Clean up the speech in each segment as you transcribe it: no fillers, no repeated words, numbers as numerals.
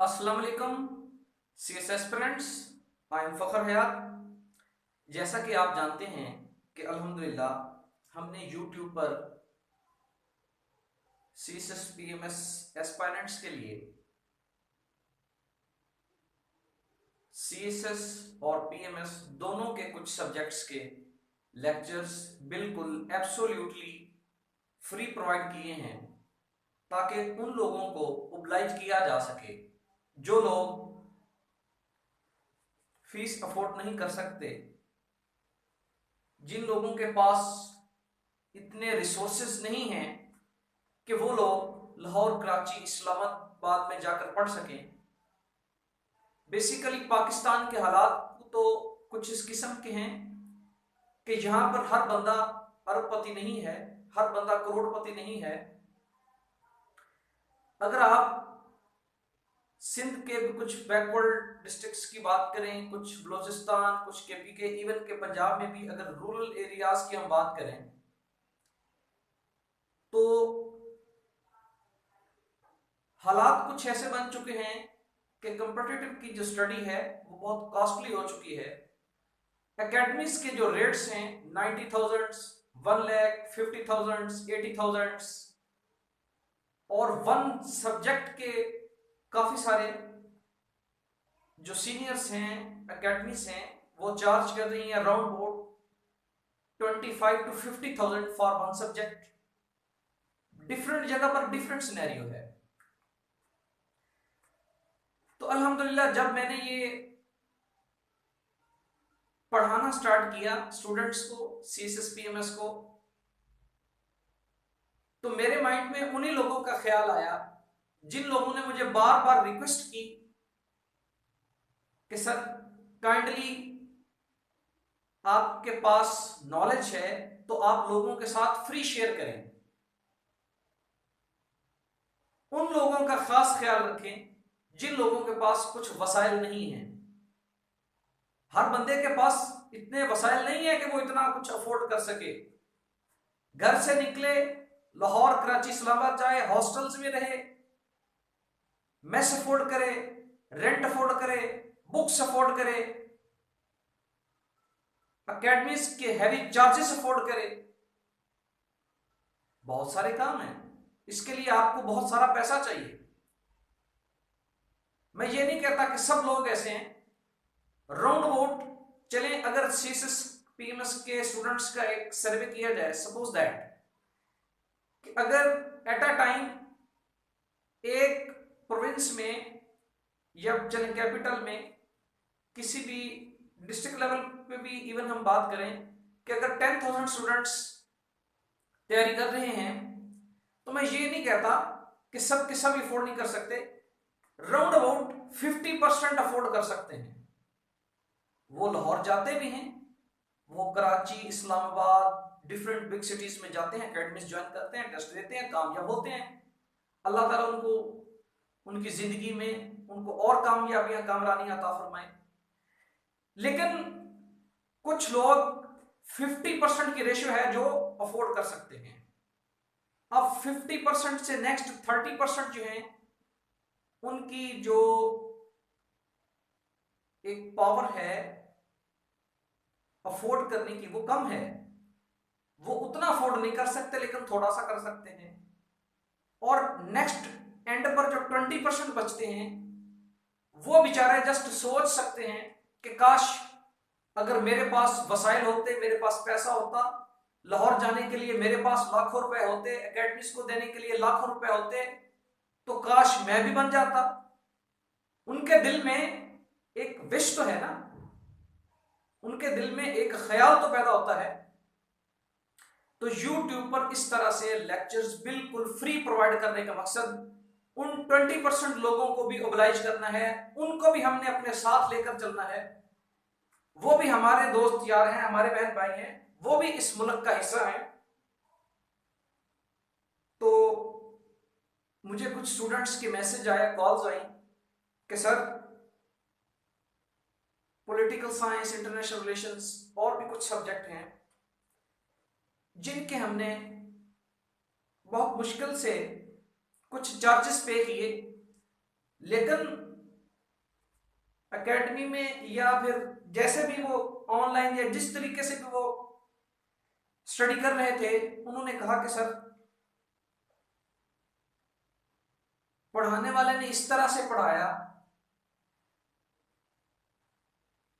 अस्सलाम वालेकुम C S aspirants. I am Fakhar Hayat. जैसा कि आप जानते हैं कि अल्हम्दुलिल्लाह हमने यूट्यूब पर C S S P M S aspirants के लिए सी एस एस और पी एम एस दोनों के कुछ सब्जेक्ट्स के लेक्चर्स बिल्कुल एब्सोल्यूटली फ्री प्रोवाइड किए हैं ताकि उन लोगों को ओब्लाइज किया जा सके जो लोग फीस अफोर्ड नहीं कर सकते, जिन लोगों के पास इतने रिसोर्सेज नहीं हैं कि वो लोग लाहौर, कराची, इस्लामाबाद में जाकर पढ़ सकें। बेसिकली पाकिस्तान के हालात तो कुछ इस किस्म के हैं कि यहाँ पर हर बंदा अरबपति नहीं है, हर बंदा करोड़पति नहीं है। अगर आप सिंध के कुछ बैकवर्ड डिस्ट्रिक्ट्स की बात करें, कुछ बलोचिस्तान, कुछ केपी के, इवन के पंजाब में भी अगर रूरल एरियाज की हम बात करें तो हालात कुछ ऐसे बन चुके हैं कि कंपटीटिव की जो स्टडी है वो बहुत कॉस्टली हो चुकी है। एकेडमीज के जो रेट्स हैं 90,000, 1 लाख, 50,000, 80,000 और वन सब्जेक्ट के काफी सारे जो सीनियर्स हैं, एकेडमीज हैं, वो चार्ज कर रही हैं around about 25 to 50,000 for one subject. Different जगह पर डिफरेंट सिनेरियो है। तो अल्हम्दुलिल्लाह जब मैंने ये पढ़ाना स्टार्ट किया स्टूडेंट्स को, CSS-PMS को, तो मेरे माइंड में उन्हीं लोगों का ख्याल आया जिन लोगों ने मुझे बार बार रिक्वेस्ट की कि सर काइंडली आपके पास नॉलेज है तो आप लोगों के साथ फ्री शेयर करें। उन लोगों का खास ख्याल रखें जिन लोगों के पास कुछ वसाइल नहीं है। हर बंदे के पास इतने वसाइल नहीं है कि वो इतना कुछ अफोर्ड कर सके। घर से निकले, लाहौर, कराची, इस्लामाबाद जाए, हॉस्टल्स में रहे, मेस अफोर्ड करे, रेंट अफोर्ड करे, बुक्स अफोर्ड करे, एकेडमीज के हैवी चार्जेस अफोर्ड करे। बहुत सारे काम हैं, इसके लिए आपको बहुत सारा पैसा चाहिए। मैं ये नहीं कहता कि सब लोग ऐसे हैं। राउंड अबाउट चले, अगर सीएसएस पीएमएस के स्टूडेंट्स का एक सर्वे किया जाए, सपोज दैट कि अगर एट अ टाइम एक प्रोविंस में या चले कैपिटल में, किसी भी डिस्ट्रिक्ट लेवल पे भी इवन हम बात करें कि अगर 10,000 स्टूडेंट्स तैयारी कर रहे हैं तो मैं ये नहीं कहता कि सब के सब अफोर्ड नहीं कर सकते। राउंड अबाउट 50% अफोर्ड कर सकते हैं। वो लाहौर जाते भी हैं, वो Karachi, Islamabad, different big cities में जाते हैं, एकेडमीज ज्वाइन करते हैं, टेस्ट देते हैं, कामयाब होते हैं। अल्लाह ताला उनको उनकी जिंदगी में उनको और कामयाबियां, कामरानी अता फरमाए। लेकिन कुछ लोग 50% की रेशियो है जो अफोर्ड कर सकते हैं। अब 50% से नेक्स्ट 30% जो है उनकी जो एक पावर है अफोर्ड करने की वो कम है। वो उतना अफोर्ड नहीं कर सकते लेकिन थोड़ा सा कर सकते हैं। और नेक्स्ट एंड पर जो 20% बचते हैं वो बेचारे जस्ट सोच सकते हैं कि काश अगर मेरे पास वसाइल होते, मेरे पास पैसा होता, लाहौर जाने के लिए मेरे पास लाखों रुपए होते, एकेडमीज को देने के लिए लाखों रुपए होते, तो काश मैं भी बन जाता। उनके दिल में एक विश तो है ना, उनके दिल में एक ख्याल तो पैदा होता है। तो YouTube पर इस तरह से लेक्चर्स बिल्कुल फ्री प्रोवाइड करने का मकसद उन 20% लोगों को भी ओबलाइज करना है, उनको भी हमने अपने साथ लेकर चलना है। वो भी हमारे दोस्त यार हैं, हमारे बहन भाई हैं, वो भी इस मुल्क का हिस्सा है। तो मुझे कुछ स्टूडेंट्स के मैसेज आए, कॉल्स आई कि sir political science, international relations और भी कुछ सब्जेक्ट हैं जिनके हमने बहुत मुश्किल से कुछ चार्जेस पे किए, लेकिन एकेडमी में या फिर जैसे भी वो ऑनलाइन या जिस तरीके से भी वो स्टडी कर रहे थे, उन्होंने कहा कि सर पढ़ाने वाले ने इस तरह से पढ़ाया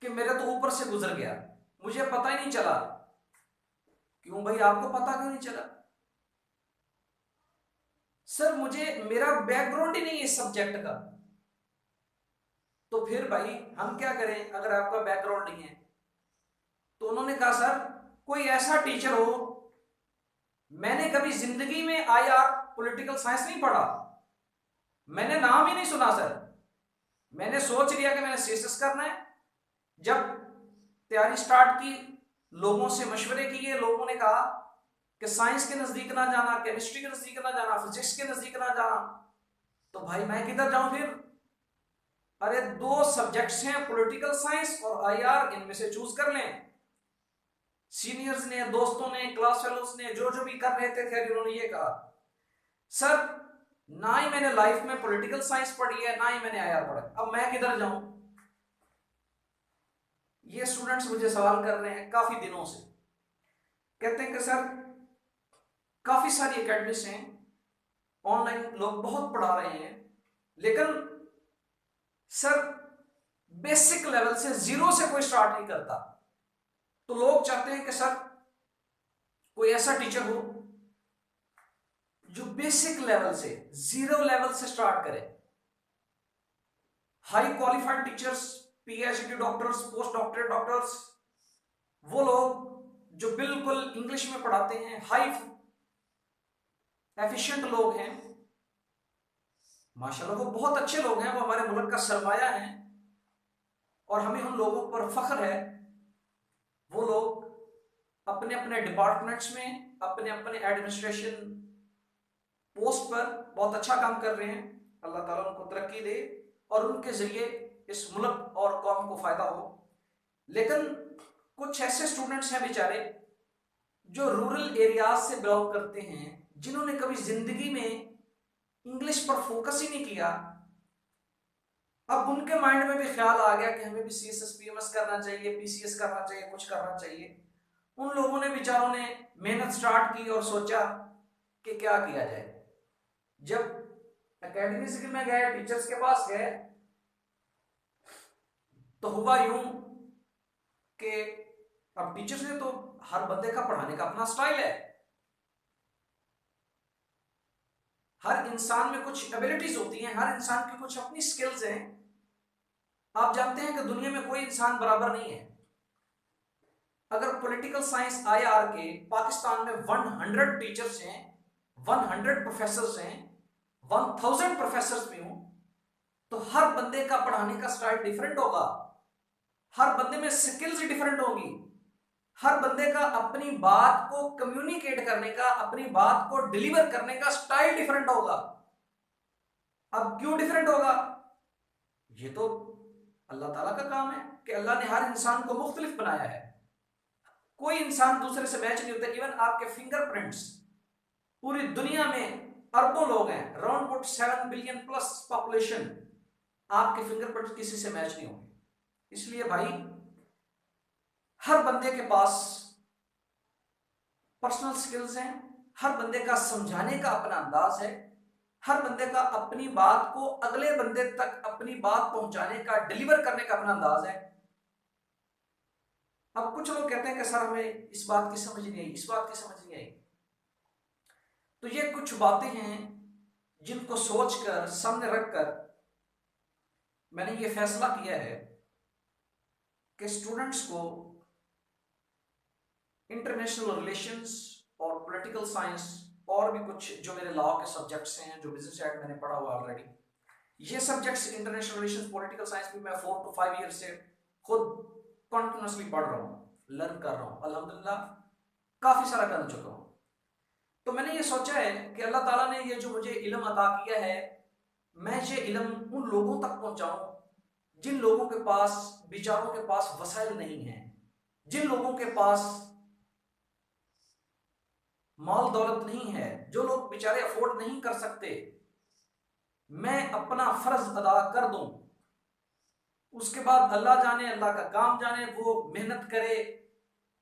कि मेरे तो ऊपर से गुजर गया, मुझे पता ही नहीं चला। क्यों भाई, आपको पता क्यों नहीं चला? सर मुझे, मेरा बैकग्राउंड ही नहीं है इस सब्जेक्ट का। तो फिर भाई हम क्या करें अगर आपका बैकग्राउंड नहीं है? तो उन्होंने कहा सर कोई ऐसा टीचर हो, मैंने कभी जिंदगी में आईआर पॉलिटिकल साइंस नहीं पढ़ा, मैंने नाम ही नहीं सुना सर। मैंने सोच लिया कि मैंने सीएसएस करना है। जब तैयारी स्टार्ट की, लोगों से मशवरे किए, लोगों ने कहा कि साइंस के नजदीक ना जाना, केमिस्ट्री के नजदीक ना जाना, फिजिक्स के नजदीक ना जाना। तो भाई मैं किधर जाऊं फिर? अरे दो सब्जेक्ट्स हैं, पॉलिटिकल साइंस और आईआर, इनमें से चूज कर लें। सीनियर्स ने, दोस्तों ने, क्लास फेलोज ने, जो जो भी कर रहे थे, खैर उन्होंने ये कहा सर ना ही मैंने लाइफ में पॉलिटिकल साइंस पढ़ी है, ना ही मैंने आईआर पढ़ा, अब मैं किधर जाऊं? ये स्टूडेंट्स मुझे सवाल कर रहे हैं काफी दिनों से। कहते हैं कि सर काफी सारी एकेडमीज हैं, ऑनलाइन लोग बहुत पढ़ा रहे हैं, लेकिन सर बेसिक लेवल से, जीरो से कोई स्टार्ट नहीं करता। तो लोग चाहते हैं कि सर कोई ऐसा टीचर हो जो बेसिक लेवल से, जीरो लेवल से स्टार्ट करे। High qualified teachers, PhD doctors, post doctorate doctors, वो लोग जो बिल्कुल इंग्लिश में पढ़ाते हैं, हाई एफिशिएंट लोग हैं, माशाल्लाह वो बहुत अच्छे लोग हैं, वो हमारे मुल्क का सरमाया है और हमें उन लोगों पर फख्र है। वो लोग अपने अपने डिपार्टमेंट्स में, अपने अपने एडमिनिस्ट्रेशन पोस्ट पर बहुत अच्छा काम कर रहे हैं। अल्लाह ताला उनको तरक्की दे और उनके जरिए इस मुल्क और कौम को फायदा हो। लेकिन कुछ ऐसे स्टूडेंट्स हैं बेचारे जो रूरल एरियाज से बिलोंग करते हैं, जिन्होंने कभी जिंदगी में इंग्लिश पर फोकस ही नहीं किया। अब उनके माइंड में भी ख्याल आ गया कि हमें भी सीएसएस पीएमएस करना चाहिए, पीसीएस करना चाहिए, कुछ करना चाहिए। उन लोगों ने, बेचारों ने मेहनत स्टार्ट की और सोचा कि क्या किया जाए। जब एकेडमी में गए, टीचर्स के पास गए, तो हुआ यूं कि अब टीचर्स ने, तो हर बंदे का पढ़ाने का अपना स्टाइल है, हर इंसान में कुछ एबिलिटीज होती हैं, हर इंसान की कुछ अपनी स्किल्स हैं। आप जानते हैं कि दुनिया में कोई इंसान बराबर नहीं है। अगर पॉलिटिकल साइंस आईआर के पाकिस्तान में 100 टीचर्स हैं, 100 प्रोफेसर्स हैं, 1000 प्रोफेसर्स भी हों, तो हर बंदे का पढ़ाने का स्टाइल डिफरेंट होगा, हर बंदे में स्किल्स डिफरेंट होगी, हर बंदे का अपनी बात को कम्युनिकेट करने का, अपनी बात को डिलीवर करने का स्टाइल डिफरेंट होगा। अब क्यों डिफरेंट होगा? ये तो अल्लाह ताला का काम है कि अल्लाह ने हर इंसान को मुख्तलिफ बनाया है। कोई इंसान दूसरे से मैच नहीं होता। इवन आपके फिंगरप्रिंट्स, पूरी दुनिया में अरबों लोग हैं, around about 7 billion plus population, आपके फिंगरप्रिंट्स किसी से मैच नहीं होंगे। इसलिए भाई हर बंदे के पास पर्सनल स्किल्स हैं, हर बंदे का समझाने का अपना अंदाज है, हर बंदे का अपनी बात को अगले बंदे तक अपनी बात पहुंचाने का, डिलीवर करने का अपना अंदाज है। अब कुछ लोग कहते हैं कि सर हमें इस बात की समझ नहीं आई, इस बात की समझ नहीं आई। तो ये कुछ बातें हैं जिनको सोचकर, सामने रखकर मैंने ये फैसला किया है कि स्टूडेंट्स को इंटरनेशनल रिलेशंस और पॉलिटिकल साइंस और भी कुछ जो मेरे लॉ के सब्जेक्ट्स हैं, जो बिजनेस एड मैंने पढ़ा हुआ ऑलरेडी, ये subjects international relations, political science भी मैं 4 to 5 ईयर से खुद कॉन्टिन्यूसली पढ़ रहा हूँ, लर्न कर रहा हूँ, अल्हम्दुलिल्लाह काफी सारा कर चुका हूँ। तो मैंने ये सोचा है कि अल्लाह ताला ने ये जो मुझे इल्म अता किया है, मैं ये इल्म उन लोगों तक पहुंचाऊं जिन लोगों के पास, बेचारों के पास वसाइल नहीं है, जिन लोगों के पास माल दौलत नहीं है, जो लोग बेचारे अफोर्ड नहीं कर सकते। मैं अपना फर्ज अदा कर दूं उसके बाद अल्लाह जाने, अल्लाह का काम जाने, वो मेहनत करे,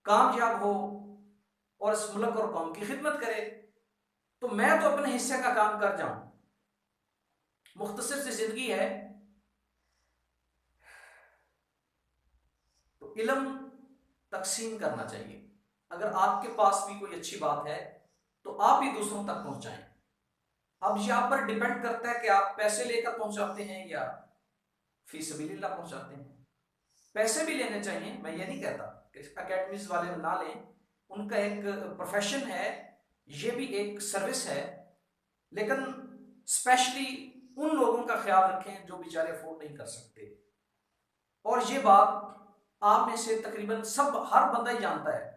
कामयाब हो और इस मुल्क और कौम की खिदमत करे। तो मैं तो अपने हिस्से का काम कर जाऊं। मुख्तसर सी जिंदगी है, तो इल्म तकसीम करना चाहिए। अगर आपके पास भी कोई अच्छी बात है तो आप भी दूसरों तक पहुंचाएं। अब यहां पर डिपेंड करता है कि आप पैसे लेकर पहुंचाते हैं या फी सबीलिल्लाह पहुंचाते हैं। पैसे भी लेने चाहिए, मैं ये नहीं कहता कि अकेडमीज वाले ना लें, उनका एक प्रोफेशन है, ये भी एक सर्विस है, लेकिन स्पेशली उन लोगों का ख्याल रखें जो बेचारे अफोर्ड नहीं कर सकते। और ये बात आप में से तकरीबन सब हर बंदा ही जानता है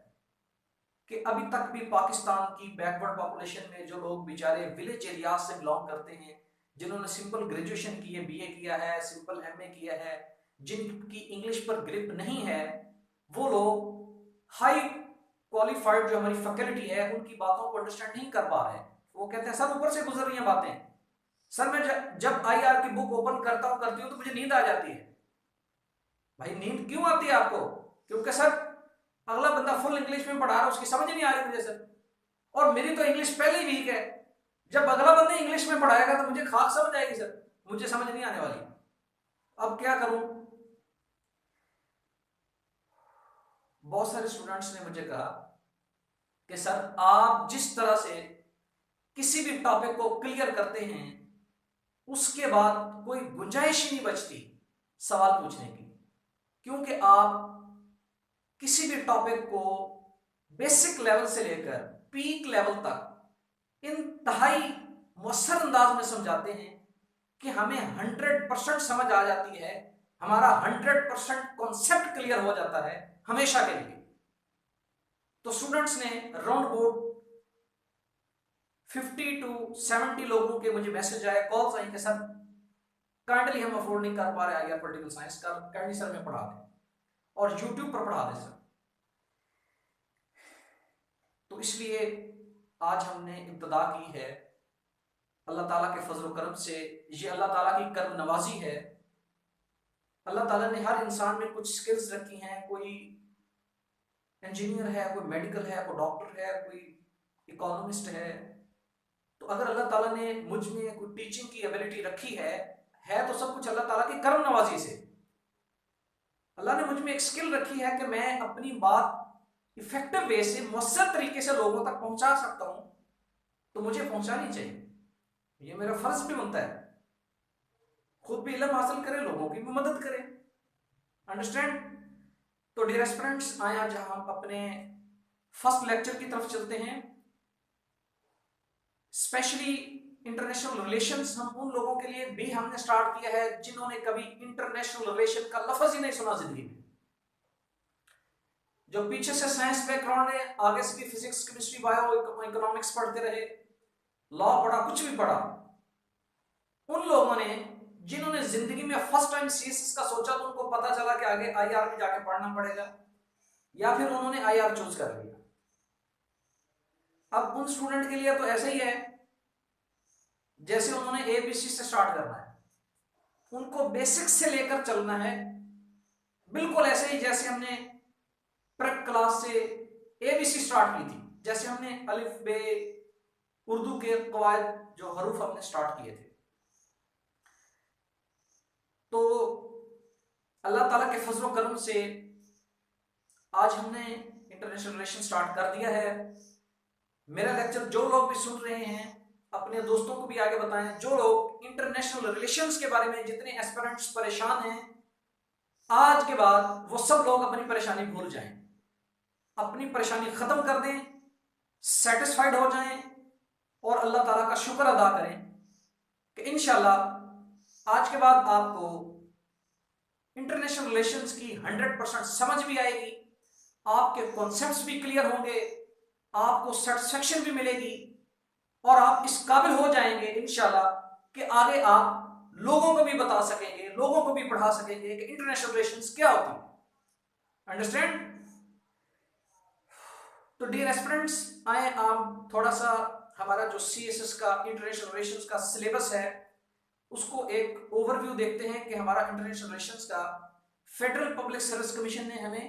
कि अभी तक भी पाकिस्तान की बैकवर्ड पॉपुलेशन में जो लोग बेचारे विलेज एरिया से बिलोंग करते हैं, जिन्होंने सिंपल ग्रेजुएशन की है, बीए किया है, सिंपल एमए किया है, जिनकी इंग्लिश पर ग्रिप नहीं है, वो लोग हाई क्वालिफाइड जो हमारी फैकल्टी है उनकी बातों को अंडरस्टैंड नहीं कर पा रहे। वो कहते हैं सर ऊपर से गुजर रही हैं बातें। सर मैं जब आईआर की बुक ओपन करती हूँ तो मुझे नींद आ जाती है। भाई नींद क्यों आती है आपको? क्योंकि सर अगला बंदा फुल इंग्लिश में पढ़ा रहा है, उसकी समझ नहीं आ रही मुझे सर, और मेरी तो इंग्लिश पहले ही वीक है। जब अगला बंदा इंग्लिश में पढ़ाएगा तो मुझे खास समझ आएगी सर, मुझे समझ नहीं आने वाली। अब क्या करूं? बहुत सारे स्टूडेंट्स ने मुझे कहा कि सर आप जिस तरह से किसी भी टॉपिक को क्लियर करते हैं उसके बाद कोई गुंजाइश ही नहीं बचती सवाल पूछने की, क्योंकि आप किसी भी टॉपिक को बेसिक लेवल से लेकर पीक लेवल तक इंतहाई मुअस्सर अंदाज में समझाते हैं कि हमें 100% समझ आ जाती है, हमारा 100% कॉन्सेप्ट क्लियर हो जाता है हमेशा के लिए। तो स्टूडेंट्स ने राउंड अबाउट 50 to 70 लोगों के मुझे मैसेज आए, कॉल्स आई कि सर काइंडली हम अफोर्ड नहीं कर पा रहे आगे पॉलिटिकल साइंस का, काइंडली सर में पढ़ा दें और यूट्यूब पर पढ़ा दें सर। तो इसलिए आज हमने इब्तिदा की है अल्लाह ताला के फजल करम से। ये अल्लाह ताला की करम नवाजी है। अल्लाह ताला ने हर इंसान में कुछ स्किल्स रखी हैं, कोई इंजीनियर है, कोई मेडिकल है, कोई डॉक्टर है, कोई इकोनॉमिस्ट है। तो अगर अल्लाह ताला ने मुझ में कोई टीचिंग की एबिलिटी रखी है तो सब कुछ अल्लाह ताला की करम नवाजी से। अल्लाह ने मुझ में एक स्किल रखी है कि मैं अपनी बात इफेक्टिव वे से मुअस्सर तरीके से लोगों तक पहुंचा सकता हूं, तो मुझे पहुंचानी चाहिए, ये मेरा फर्ज भी बनता है। खुद भी इल्म हासिल करें, लोगों की भी मदद करें। अंडरस्टैंड? तो डियर एस्पिरेंट्स, आए आज हम अपने फर्स्ट लेक्चर की तरफ चलते हैं। स्पेशली इंटरनेशनल रिलेशंस हम उन लोगों के लिए भी हमने स्टार्ट किया है जिन्होंने कभी इंटरनेशनल रिलेशन का लफ्ज ही नहीं सुना जिंदगी में। जो पीछे से साइंस बैकग्राउंड है, आगे से भी फिजिक्स, केमिस्ट्री, बायो, इकोनॉमिक्स पढ़ते रहे, लॉ पढ़ा, कुछ भी पढ़ा, उन लोगों ने जिन्होंने जिंदगी में फर्स्ट टाइम सीएसएस का सोचा तो उनको पता चला कि आगे आईआर में जाके पढ़ना पड़ेगा, या फिर उन्होंने आईआर चूज कर लिया। अब उन स्टूडेंट के लिए तो ऐसे ही है जैसे उन्होंने एबीसी से स्टार्ट करना है, उनको बेसिक से लेकर चलना है, बिल्कुल ऐसे ही जैसे हमने प्रेप क्लास से एबीसी स्टार्ट की थी, जैसे हमने अलिफ बे उर्दू के कवायद जो हरूफ हमने स्टार्ट किए थे। तो अल्लाह ताला के फजल करम से आज हमने इंटरनेशनल रिलेशन स्टार्ट कर दिया है। मेरा लेक्चर जो लोग भी सुन रहे हैं अपने दोस्तों को भी आगे बताएं। जो लोग इंटरनेशनल रिलेशंस के बारे में, जितने एस्पिरेंट्स परेशान हैं, आज के बाद वो सब लोग अपनी परेशानी भूल जाएं, अपनी परेशानी खत्म कर दें, सेटिस्फाइड हो जाएं और अल्लाह ताला का शुक्र अदा करें कि इंशाल्लाह आज के बाद आपको इंटरनेशनल रिलेशंस की 100% समझ भी आएगी, आपके कॉन्सेप्ट्स भी क्लियर होंगे, आपको सेटिस्फेक्शन भी मिलेगी और आप इस काबिल हो जाएंगे इंशाल्लाह कि आगे आप लोगों को भी बता सकेंगे, लोगों को भी पढ़ा सकेंगे कि इंटरनेशनल रिलेशंस क्या होती है। अंडरस्टैंड? तो डियर एस्पिरेंट्स, आप थोड़ा सा हमारा जो सीएसएस का इंटरनेशनल रिलेशंस का सिलेबस है उसको एक ओवरव्यू देखते हैं कि हमारा इंटरनेशनल रिलेशंस का फेडरल पब्लिक सर्विस कमीशन ने हमें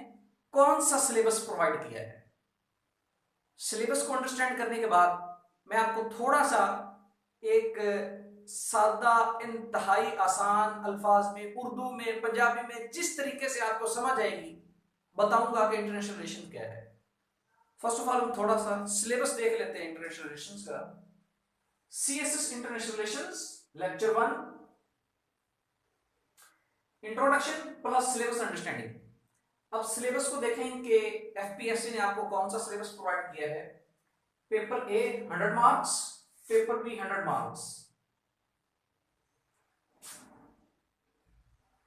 कौन सा सिलेबस प्रोवाइड किया है। सिलेबस को अंडरस्टैंड करने के बाद मैं आपको थोड़ा सा एक सादा इंतहाई आसान अल्फाज में, उर्दू में, पंजाबी में, जिस तरीके से आपको समझ आएगी बताऊंगा कि इंटरनेशनल रिलेशन क्या है। फर्स्ट ऑफ ऑल हम थोड़ा सा सिलेबस देख लेते हैं इंटरनेशनल रिलेशंस का। CSS international relations lecture 1 introduction plus syllabus understanding. अब सिलेबस को देखें कि FPSC ने आपको कौन सा सिलेबस प्रोवाइड किया है। Paper A 100 marks, paper B 100 marks.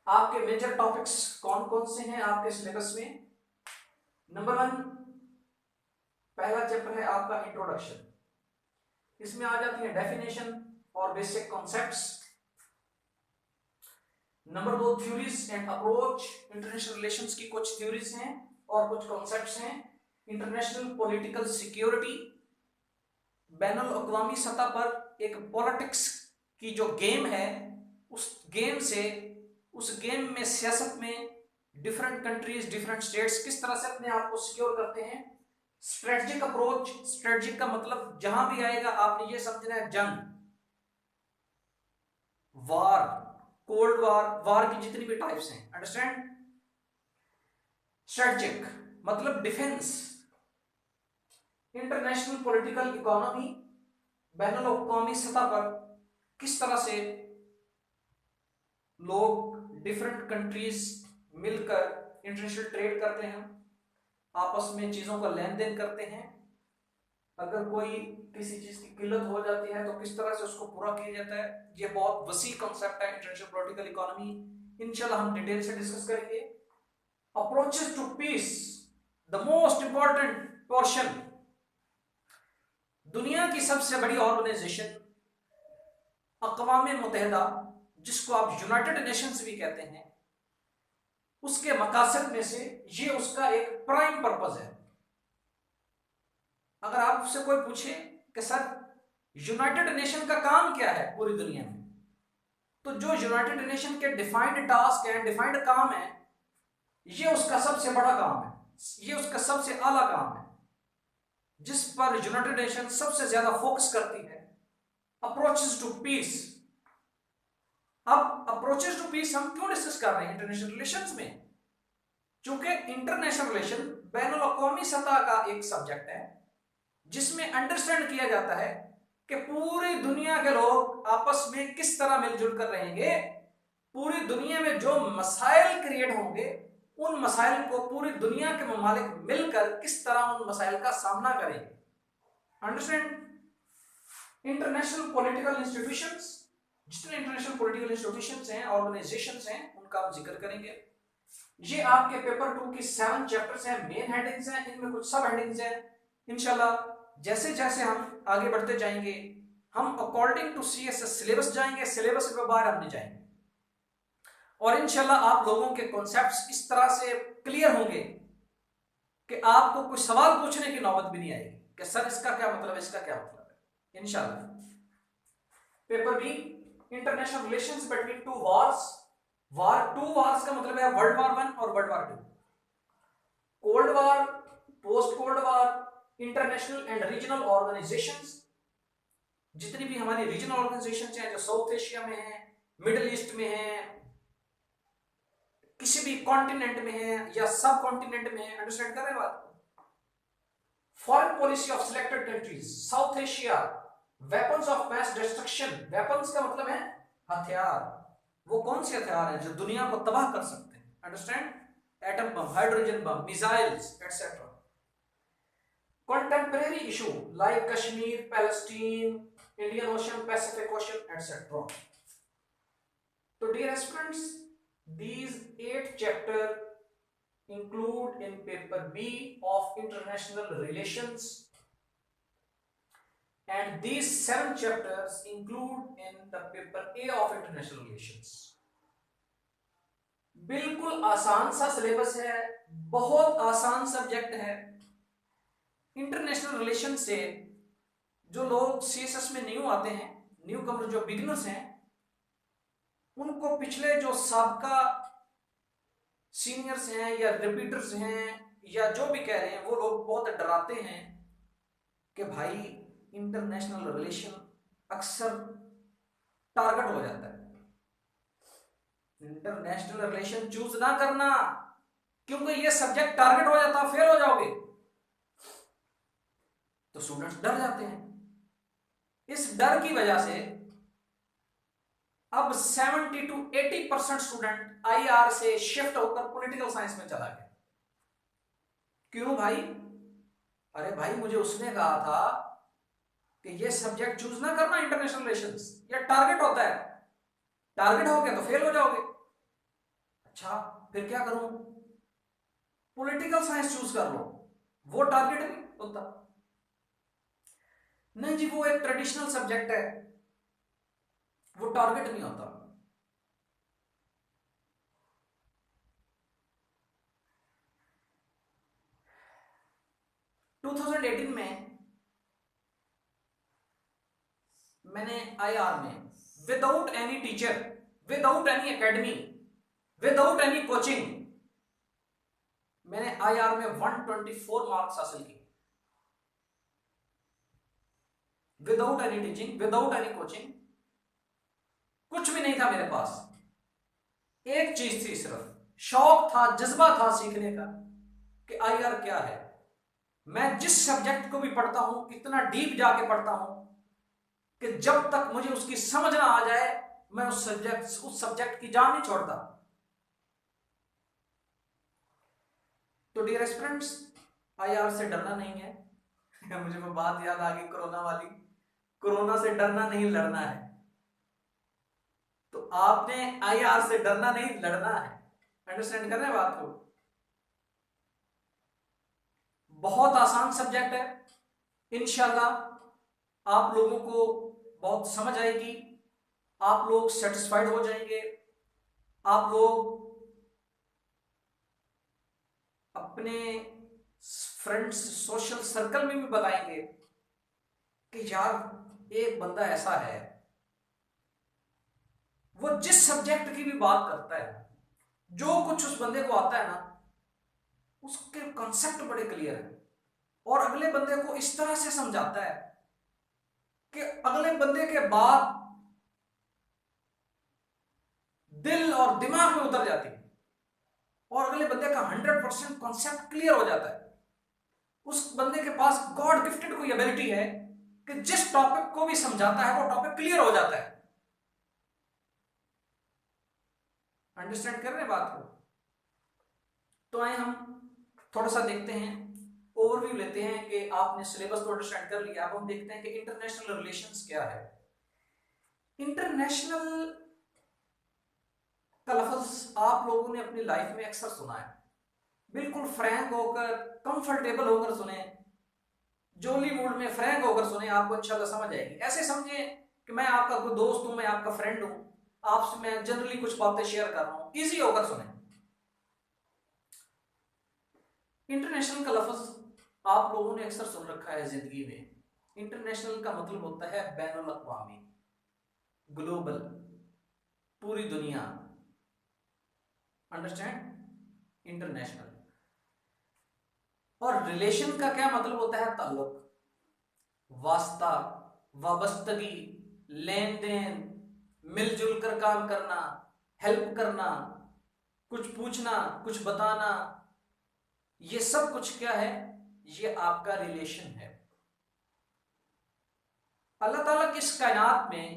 आपके मेजर टॉपिक्स कौन कौन से हैं आपके सिलेबस में। नंबर 1 पहला चैप्टर है आपका इंट्रोडक्शन। इसमें आ जाती है डेफिनेशन और basic concepts. Number 2 theories and approach. International relations की कुछ थ्योरीज हैं और कुछ कॉन्सेप्ट्स हैं। इंटरनेशनल पॉलिटिकल सिक्योरिटी, बैनुल अक़वामी सतह पर एक पॉलिटिक्स की जो गेम है, उस गेम में सियासत में डिफरेंट कंट्रीज, डिफरेंट स्टेट्स किस तरह से अपने आप को सिक्योर करते हैं। स्ट्रेटजिक अप्रोच, स्ट्रेटजिक का मतलब जहां भी आएगा आपने ये समझना है जंग, वार, कोल्ड वार, वार की जितनी भी टाइप्स हैं, अंडरस्टैंड। स्ट्रेटजिक मतलब डिफेंस। इंटरनेशनल पॉलिटिकल इकोनॉमी, बैनुल अक़वामी सतह पर किस तरह से लोग डिफरेंट कंट्रीज मिलकर इंटरनेशनल ट्रेड करते हैं, आपस में चीजों का लेन देन करते हैं। अगर कोई किसी चीज की किल्लत हो जाती है तो किस तरह से उसको पूरा किया जाता है। ये बहुत वसी कॉन्सेप्ट है इंटरनेशनल पॉलिटिकल इकोनॉमी, इंशाल्लाह हम डिटेल से डिस्कस करेंगे। Approaches to peace, the most important portion. दुनिया की सबसे बड़ी ऑर्गेनाइजेशन अक़वाम मुत्तहिदा, जिसको आप यूनाइटेड नेशंस भी कहते हैं, उसके मकासद में से ये उसका एक प्राइम पर्पस है। अगर आपसे कोई पूछे कि सर यूनाइटेड नेशन का काम क्या है पूरी दुनिया में, तो जो यूनाइटेड नेशन के डिफाइंड टास्क है, डिफाइंड काम है, ये उसका सबसे बड़ा काम है, ये उसका सबसे आला काम है, जिस पर यूनाइटेड नेशन सबसे ज्यादा फोकस करती है। Approaches to peace. अब अप्रोचेस टू पीस हम क्यों डिस्कस कर रहे हैं इंटरनेशनल रिलेशंस में? क्योंकि इंटरनेशनल रिलेशन बैनुल अक़वामी सतह का एक सब्जेक्ट है जिसमें अंडरस्टैंड किया जाता है कि पूरी दुनिया के लोग आपस में किस तरह मिलजुल कर रहेंगे, पूरी दुनिया में जो मसाइल क्रिएट होंगे उन मसाइल को पूरी दुनिया के ममालिक मिलकर किस तरह उन मसाइल का सामना करेंगे। अंडरस्टैंड। इंटरनेशनल पॉलिटिकल इंस्टीट्यूशंस, जितने इंटरनेशनल पॉलिटिकल इंस्टीट्यूशंस हैं, ऑर्गेनाइजेशंस हैं, उनका हम जिक्र करेंगे। ये आपके पेपर 2 की 7 चैप्टर्स हैं, मेन हेडिंग्स हैं, इनमें कुछ सब हेडिंग्स हैं। इंशाल्लाह जैसे जैसे हम आगे बढ़ते जाएंगे हम अकॉर्डिंग टू CSS सिलेबस जाएंगे, सिलेबस के बाहर हम नहीं जाएंगे, और इंशाल्लाह आप लोगों के कॉन्सेप्ट्स इस तरह से क्लियर होंगे कि आपको कोई सवाल पूछने की नौबत भी नहीं आएगी कि सर इसका क्या मतलब है, इसका क्या मतलब है। इंशाल्लाह। Paper B international relations between two wars. Two wars का मतलब है वर्ल्ड वॉर 1 और world war 2, cold war, post cold war, international and regional organizations. जितनी भी हमारी रीजनल ऑर्गेनाइजेशंस हैं जो साउथ एशिया में हैं, मिडिल ईस्ट में हैं, किसी भी कॉन्टिनेंट में है या सब कॉन्टिनेंट में है, अंडरस्टैंड कर रहे हैं बात को। Foreign policy of selected countries, south Asia, weapons of mass destruction. Weapons का मतलब है हथियार, वो कौन से हथियार हैं जो दुनिया को तबाह कर सकते हैं, understand. Atom bomb, hydrogen bomb, missiles etcetera. contemporary issue like Kashmir, Palestine, Indian Ocean, Pacific Ocean, etc. So dear aspirants, these 8 chapters include in paper B of international relations, and these 7 chapters include in the paper A of international relations. बिल्कुल आसान सा syllabus है, बहुत आसान subject है। International relation से जो लोग CSS में न्यू आते हैं, न्यू कमर जो बिगिनर्स हैं, उनको पिछले जो साबका सीनियर्स हैं या रिपीटर्स हैं या जो भी कह रहे हैं, वो लोग बहुत डराते हैं कि भाई इंटरनेशनल रिलेशन अक्सर टारगेट हो जाता है। इंटरनेशनल रिलेशन चूज ना करना, क्योंकि ये सब्जेक्ट टारगेट हो जाता, फेल हो जाओगे। तो स्टूडेंट्स डर जाते हैं। इस डर की वजह से अब 70 to 80% स्टूडेंट आईआर से शिफ्ट होकर पॉलिटिकल साइंस में चला गया। क्यों भाई? अरे भाई, मुझे उसने कहा था कि ये सब्जेक्ट चूज ना करना, इंटरनेशनल रिलेशंस, ये टारगेट होता है, टारगेट हो गया तो फेल हो जाओगे। अच्छा, फिर क्या करूं? पॉलिटिकल साइंस चूज कर लो, वो टारगेट नहीं होता। नहीं जी, वो एक ट्रेडिशनल सब्जेक्ट है, वो टारगेट नहीं होता। टू 2018 में मैंने आईआर में without any teacher, without any academy, without any coaching, मैंने आईआर में 124 मार्क्स हासिल किए। Without any teaching, without any coaching, कुछ भी नहीं था मेरे पास। एक चीज थी, सिर्फ शौक था, जज्बा था सीखने का कि आईआर क्या है। मैं जिस सब्जेक्ट को भी पढ़ता हूं, इतना डीप जाके पढ़ता हूं कि जब तक मुझे उसकी समझ ना आ जाए, मैं उस सब्जेक्ट की जान नहीं छोड़ता। तो डियर स्टूडेंट्स, आईआर से डरना नहीं है। मुझे वो बात याद आ गई कोरोना वाली, कोरोना से डरना नहीं, लड़ना है। तो आपने आईआर से डरना नहीं, लड़ना है। अंडरस्टैंड कर रहे हैं बात को? बहुत आसान सब्जेक्ट है, इंशाल्लाह आप लोगों को बहुत समझ आएगी, आप लोग सेटिस्फाइड हो जाएंगे, आप लोग अपने फ्रेंड्स, सोशल सर्कल में भी बताएंगे कि यार एक बंदा ऐसा है, वो जिस सब्जेक्ट की भी बात करता है, जो कुछ उस बंदे को आता है ना, उसके कॉन्सेप्ट बड़े क्लियर हैं, और अगले बंदे को इस तरह से समझाता है कि अगले बंदे के बात दिल और दिमाग में उतर जाती है, और अगले बंदे का 100% कॉन्सेप्ट क्लियर हो जाता है। उस बंदे के पास गॉड गिफ्टेड कोई एबिलिटी है कि जिस टॉपिक को भी समझाता है, वो टॉपिक क्लियर हो जाता है। अंडरस्टैंड कर रहे हैं बात को? तो आए हम थोड़ा सा देखते हैं, ओवरव्यू लेते हैं कि आपने सिलेबस को अंडरस्टैंड कर लिया। अब हम देखते हैं कि इंटरनेशनल रिलेशंस क्या है। इंटरनेशनल का लफ्ज आप लोगों ने अपनी लाइफ में अक्सर सुना है, बिल्कुल फ्रैंक होकर, कंफर्टेबल होकर सुने, जोली मूड में फ्रैंक होकर सुने, आपको इंशाल्लाह समझ आएगी। ऐसे समझे कि मैं आपका कोई दोस्त हूं, मैं आपका फ्रेंड हूं, आपसे मैं जनरली कुछ बातें शेयर कर रहा हूं, इजी होकर सुने। इंटरनेशनल का लफ्ज आप लोगों ने अक्सर सुन रखा है जिंदगी में। इंटरनेशनल का मतलब होता है बैनुल अक़वामी, ग्लोबल, पूरी दुनिया। अंडरस्टैंड? इंटरनेशनल। और रिलेशन का क्या मतलब होता है? ताल्लुक, वास्ता, वाबस्तगी, लेन देन, मिलजुल कर काम करना, हेल्प करना, कुछ पूछना, कुछ बताना, ये सब कुछ क्या है? ये आपका रिलेशन है। अल्लाह ताला की इस कायनात में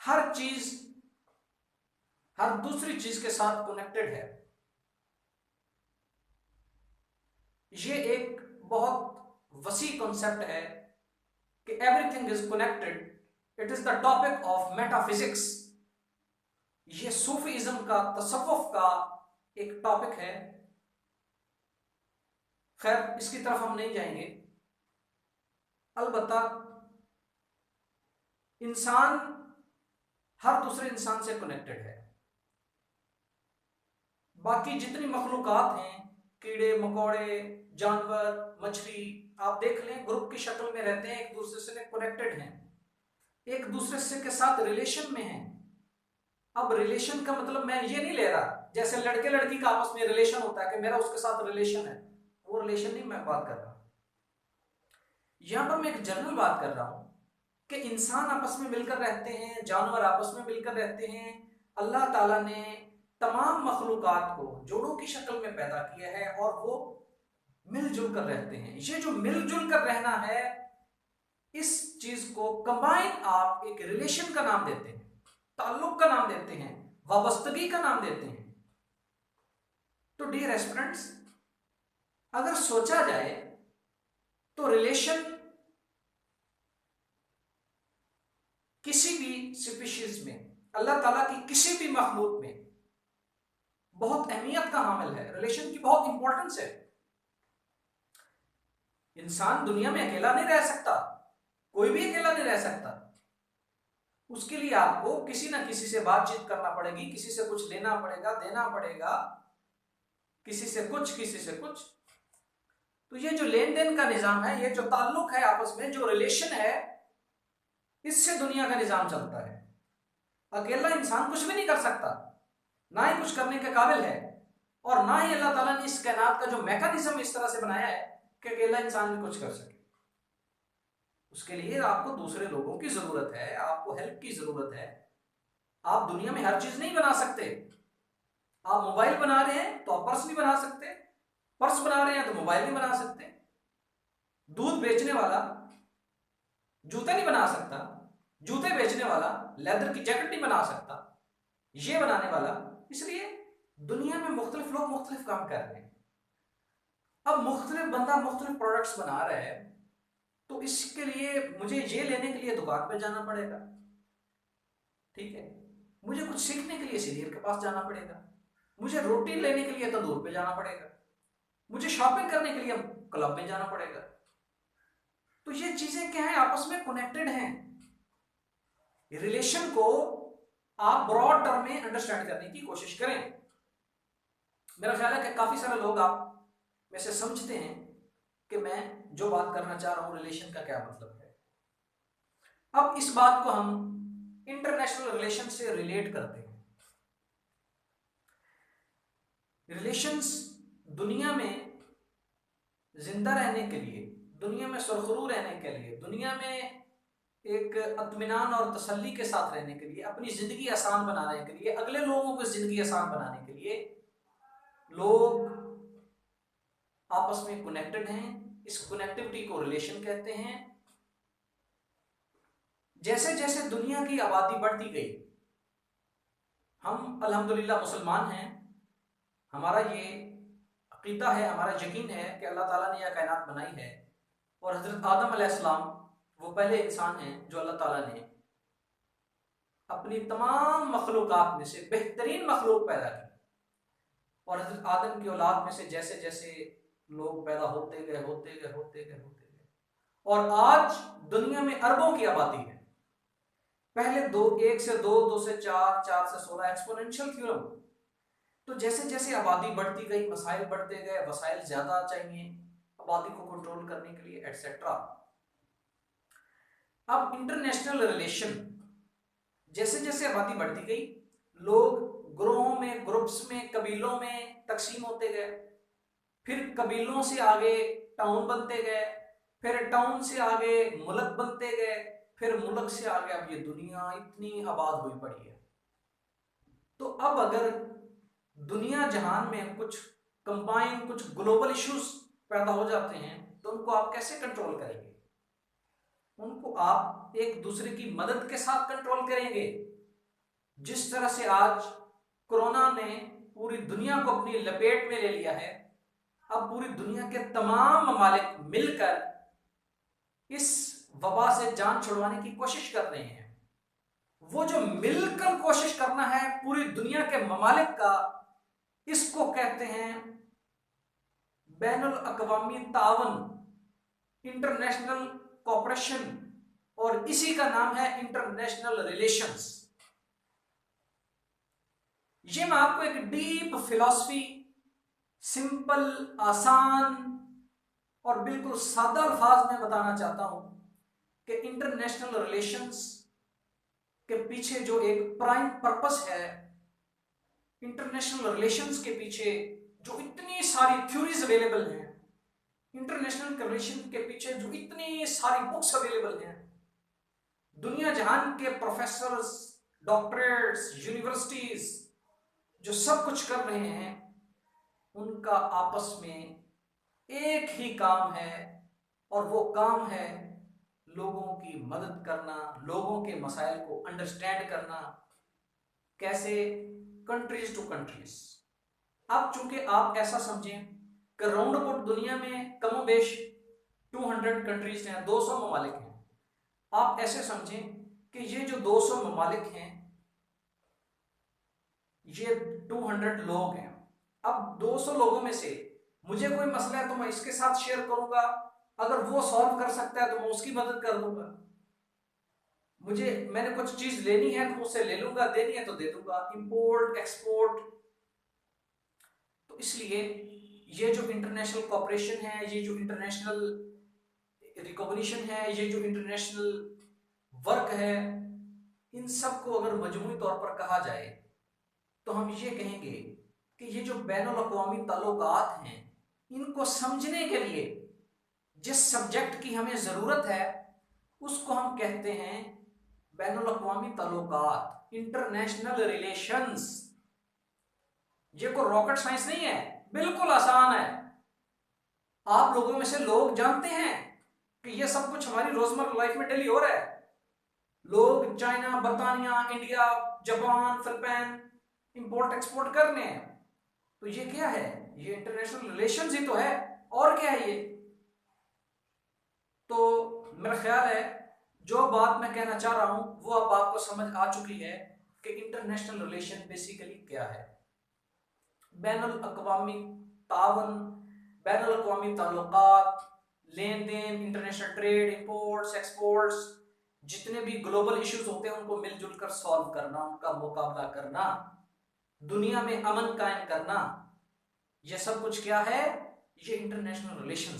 हर चीज हर दूसरी चीज के साथ कनेक्टेड है। ये एक बहुत वसी कॉन्सेप्ट है कि everything is connected. It is the topic of metaphysics. ये सूफीइज्म का, तसव्वुफ का एक टॉपिक है। खैर, इसकी तरफ हम नहीं जाएंगे। अलबत्ता इंसान हर दूसरे इंसान से कनेक्टेड है। बाकी जितनी मखलूकात हैं, कीड़े मकोड़े, जानवर, मछली, आप देख लें, ग्रुप की शक्ल में रहते हैं, एक दूसरे से कनेक्टेड हैं, एक दूसरे से के साथ रिलेशन में हैं। अब रिलेशन का मतलब मैं ये नहीं ले रहा जैसे लड़के लड़की का आपस में रिलेशन होता है कि मेरा उसके साथ रिलेशन है, वो रिलेशन नहीं मैं बात कर रहा। यहां पर मैं एक जनरल बात कर रहा हूं कि इंसान आपस में मिलकर रहते हैं, जानवर आपस में मिलकर रहते हैं। अल्लाह ताला ने तमाम मखलूकात को जोड़ों की शक्ल में पैदा किया है और वो मिलजुल कर रहते हैं। ये जो मिलजुल कर रहना है, इस चीज को कंबाइन आप एक रिलेशन का नाम देते हैं, ताल्लुक का नाम देते हैं, वाबस्तगी का नाम देते हैं। तो डियर एस्पिरेंट्स, अगर सोचा जाए तो रिलेशन किसी भी स्पीशीज में, अल्लाह ताला की किसी भी मखलूक में बहुत अहमियत का हामिल है। रिलेशन की बहुत इंपॉर्टेंस है। इंसान दुनिया में अकेला नहीं रह सकता, कोई भी अकेला नहीं रह सकता। उसके लिए आपको किसी ना किसी से बातचीत करना पड़ेगी, किसी से कुछ लेना पड़ेगा, देना पड़ेगा, किसी से कुछ, किसी से कुछ। तो ये जो लेन देन का निजाम है, ये जो ताल्लुक है आपस में, जो रिलेशन है, इससे दुनिया का निजाम चलता है। अकेला इंसान कुछ भी नहीं कर सकता, ना ही कुछ करने के काबिल है, और ना ही अल्लाह ताला ने इस कायनात का जो मैकेनिज्म इस तरह से बनाया है कि अकेला इंसान भी कुछ कर सके। उसके लिए आपको दूसरे लोगों की जरूरत है, आपको हेल्प की जरूरत है। आप दुनिया में हर चीज नहीं बना सकते। आप मोबाइल बना रहे हैं तो आप पर्स नहीं बना सकते, पर्स बना रहे हैं तो मोबाइल नहीं बना सकते। दूध बेचने वाला जूते नहीं बना सकता, जूते बेचने वाला लेदर की जैकेट नहीं बना सकता, ये बनाने वाला। इसलिए दुनिया में मुख्तलिफ लोग मुख्तलिफ काम कर रहे हैं। अब मुख्तलिफ बंदा मुख्तलिफ प्रोडक्ट्स बना रहा है, तो इसके लिए मुझे ये लेने के लिए दुकान पे जाना पड़ेगा, ठीक है। मुझे कुछ सीखने के लिए सीनियर के पास जाना पड़ेगा, मुझे रोटी लेने के लिए तंदूर पे जाना पड़ेगा, मुझे शॉपिंग करने के लिए क्लब में जाना पड़ेगा। तो ये चीजें क्या है, आपस में कनेक्टेड हैं। रिलेशन को आप ब्रॉड टर्म में अंडरस्टैंड करने की कोशिश करें। मेरा ख्याल है कि काफी सारे लोग आप में से समझते हैं कि मैं जो बात करना चाह रहा हूं रिलेशन का क्या मतलब है। अब इस बात को हम इंटरनेशनल रिलेशन से रिलेट करते हैं। रिलेशंस दुनिया में जिंदा रहने के लिए, दुनिया में सुरखरू रहने के लिए, दुनिया में एक इत्मीनान और तसल्ली के साथ रहने के लिए, अपनी जिंदगी आसान बनाने के लिए, अगले लोगों को जिंदगी आसान बनाने के लिए लोग आपस में कनेक्टेड हैं। इस कनेक्टिविटी को रिलेशन कहते हैं। जैसे जैसे दुनिया की आबादी बढ़ती गई, हम अल्हम्दुलिल्लाह मुसलमान हैं, हमारा ये अकीदा है, हमारा यकीन है कि अल्लाह ताला ने यह कायनात बनाई है, और हजरत आदम अलैहिस्सलाम वो पहले इंसान हैं जो अल्लाह ताला ने अपनी तमाम मखलूकात में से बेहतरीन मखलूक पैदा की। और हजरत आदम की औलाद में से जैसे जैसे लोग पैदा होते गए, होते गए, होते गए, होते गए, और आज दुनिया में अरबों की आबादी है। पहले एक से दो से चार, चार से 16, एक्सपोनेंशियल थ्योरम। तो जैसे जैसे आबादी बढ़ती गई, मसाइल बढ़ते गए, वसाइल ज्यादा चाहिए आबादी को कंट्रोल करने के लिए, एटसेट्रा। अब इंटरनेशनल रिलेशन, जैसे जैसे आबादी बढ़ती गई, लोग ग्रोहों में, ग्रुप्स में, कबीलों में तकसीम होते गए, फिर कबीलों से आगे टाउन बनते गए, फिर टाउन से आगे मुल्क बनते गए, फिर मुल्क से आगे अब ये दुनिया इतनी आबाद हुई पड़ी है। तो अब अगर दुनिया जहान में कुछ कंबाइन, कुछ ग्लोबल इश्यूज पैदा हो जाते हैं, तो उनको आप कैसे कंट्रोल करेंगे? उनको आप एक दूसरे की मदद के साथ कंट्रोल करेंगे। जिस तरह से आज कोरोना ने पूरी दुनिया को अपनी लपेट में ले लिया है, अब पूरी दुनिया के तमाम ममालिक मिलकर इस वबा से जान छुड़वाने की कोशिश कर रहे हैं। वो जो मिलकर कोशिश करना है पूरी दुनिया के ममालिक का, इसको कहते हैं बैनुल अक़वामी तावन, इंटरनेशनल कोऑपरेशन, और इसी का नाम है इंटरनेशनल रिलेशंस। ये मैं आपको एक डीप फिलॉसफी, सिंपल, आसान और बिल्कुल सादा अल्फाज में बताना चाहता हूं कि इंटरनेशनल रिलेशंस के पीछे जो एक प्राइम पर्पस है, इंटरनेशनल रिलेशंस के पीछे जो इतनी सारी थ्योरीज अवेलेबल हैं, इंटरनेशनल रिलेशन के पीछे जो इतनी सारी बुक्स अवेलेबल हैं, दुनिया जहान के प्रोफेसर्स, डॉक्टरेट्स, यूनिवर्सिटीज जो सब कुछ कर रहे हैं, उनका आपस में एक ही काम है, और वो काम है लोगों की मदद करना, लोगों के मसाइल को अंडरस्टैंड करना। कैसे? Countries to countries. अब चूंकि आप ऐसा समझें कि राउंड अबाउट दुनिया में कमोबेश 200 कंट्रीज हैं, 200 ममालिक हैं। आप ऐसे समझें कि ये जो 200 ममालिक हैं, ये 200 लोग हैं। अब 200 लोगों में से मुझे कोई मसला है तो मैं इसके साथ शेयर करूंगा, अगर वो सॉल्व कर सकता है तो मैं उसकी मदद कर दूंगा। मैंने कुछ चीज लेनी है तो उससे ले लूंगा, देनी है तो दे दूंगा, इंपोर्ट एक्सपोर्ट। तो इसलिए ये जो इंटरनेशनल कॉपरेशन है, ये जो इंटरनेशनल रिकॉग्निशन है, ये जो इंटरनेशनल वर्क है, इन सब को अगर मजमूई तौर पर कहा जाए तो हम ये कहेंगे कि ये जो बैनुल अक़वामी ताल्लुकात हैं, इनको समझने के लिए जिस सब्जेक्ट की हमें जरूरत है उसको हम कहते हैं बैनुल अक़वामी ताल्लुकात, इंटरनेशनल रिलेशंस। ये कोई रॉकेट साइंस नहीं है, बिल्कुल आसान है। आप लोगों में से लोग जानते हैं कि ये सब कुछ हमारी रोजमर्रा लाइफ में डेली हो रहा है। लोग चाइना, बर्तानिया, India, Japan, Philippine import export करने हैं। तो ये क्या है? ये इंटरनेशनल रिलेशंस ही तो है, और क्या है ये? तो मेरा ख्याल है जो बात मैं कहना चाह रहा हूं वो अब आपको समझ आ चुकी है कि इंटरनेशनल रिलेशन बेसिकली क्या है। बैनुल अक़वामी तावन, बैनुल अक़वामी ताल्लुकात, लेन देन, इंटरनेशनल ट्रेड, इंपोर्ट्स एक्सपोर्ट्स, जितने भी ग्लोबल इश्यूज होते हैं उनको मिलजुल कर सॉल्व करना, उनका मुकाबला करना, दुनिया में अमन कायम करना, यह सब कुछ क्या है? ये इंटरनेशनल रिलेशंस